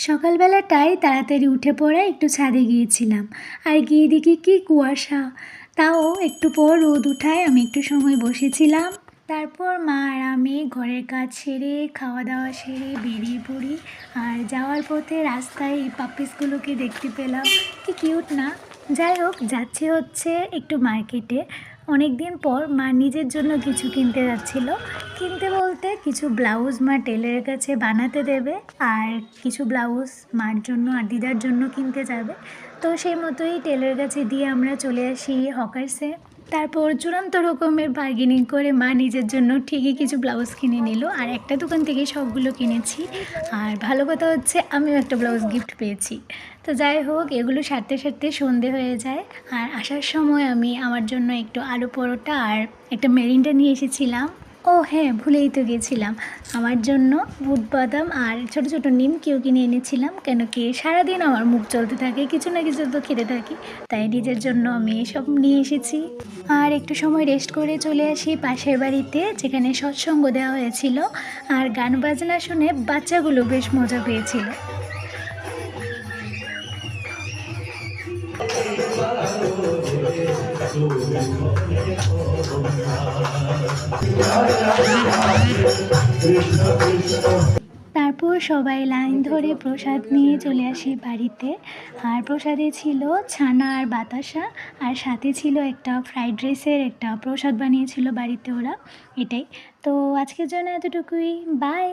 সকালবেলাটায় তাড়াতাড়ি উঠে পড়ে একটু ছাদে গিয়েছিলাম, আর গিয়ে দেখি কি কুয়াশা। তাও একটু পর রোদ উঠায় আমি একটু সময় বসেছিলাম। তারপর মা আর আমি ঘরের কাজ সেরে খাওয়া দাওয়া সেরে বেরিয়ে পড়ি। আর যাওয়ার পথে রাস্তায় এই পাপ্পিসগুলোকে দেখতে পেলাম, কি কিউট না। যাই হোক, যাচ্ছে হচ্ছে একটু মার্কেটে। অনেক দিন পর মা নিজের জন্য কিছু কিনতে যাচ্ছিল। কিনতে বলতে কিছু ব্লাউজ মা টেলারের কাছে বানাতে দেবে, আর কিছু ব্লাউজ মার জন্য আর দিদার জন্য কিনতে যাবে। তো সেই মতোই টেলারের কাছে দিয়ে আমরা চলে আসি হকার্সে। তারপর চূড়ান্ত রকমের বার্গেনিং করে মা নিজের জন্য ঠিকই কিছু ব্লাউজ কিনে নিল, আর একটা দোকান থেকে সবগুলো কিনেছি। আর ভালো কথা হচ্ছে আমিও একটা ব্লাউজ গিফট পেয়েছি। তো যাই হোক, এগুলো সারতে সারতে সন্ধে হয়ে যায়। আর আসার সময় আমি আমার জন্য একটু আলু পরোটা আর একটা মেরিন্ডা নিয়ে এসেছিলাম। ও হ্যাঁ, ভুলেই তো গেছিলাম, আমার জন্য বুট বাদাম আর ছোট ছোট নিমকিও কিনে এনেছিলাম। কেন কি সারাদিন আমার মুখ চলতে থাকে, কিছু না কিছু তো খেতে থাকি, তাই নিজের জন্য আমি এসব নিয়ে এসেছি। আর একটু সময় রেস্ট করে চলে আসি পাশের বাড়িতে, যেখানে সৎসঙ্গ দেওয়া হয়েছিল। আর গান বাজনা শুনে বাচ্চাগুলো বেশ মজা পেয়েছিল। তারপর সবাই লাইন ধরে প্রসাদ নিয়ে চলে আসি বাড়িতে। আর প্রসাদে ছিল ছানা আর বাতাসা, আর সাথে ছিল একটা ফ্রাইড রাইসের একটা প্রসাদ বানিয়েছিল বাড়িতে ওরা। এটাই। তো আজকের জন্য এতটুকুই। বাই।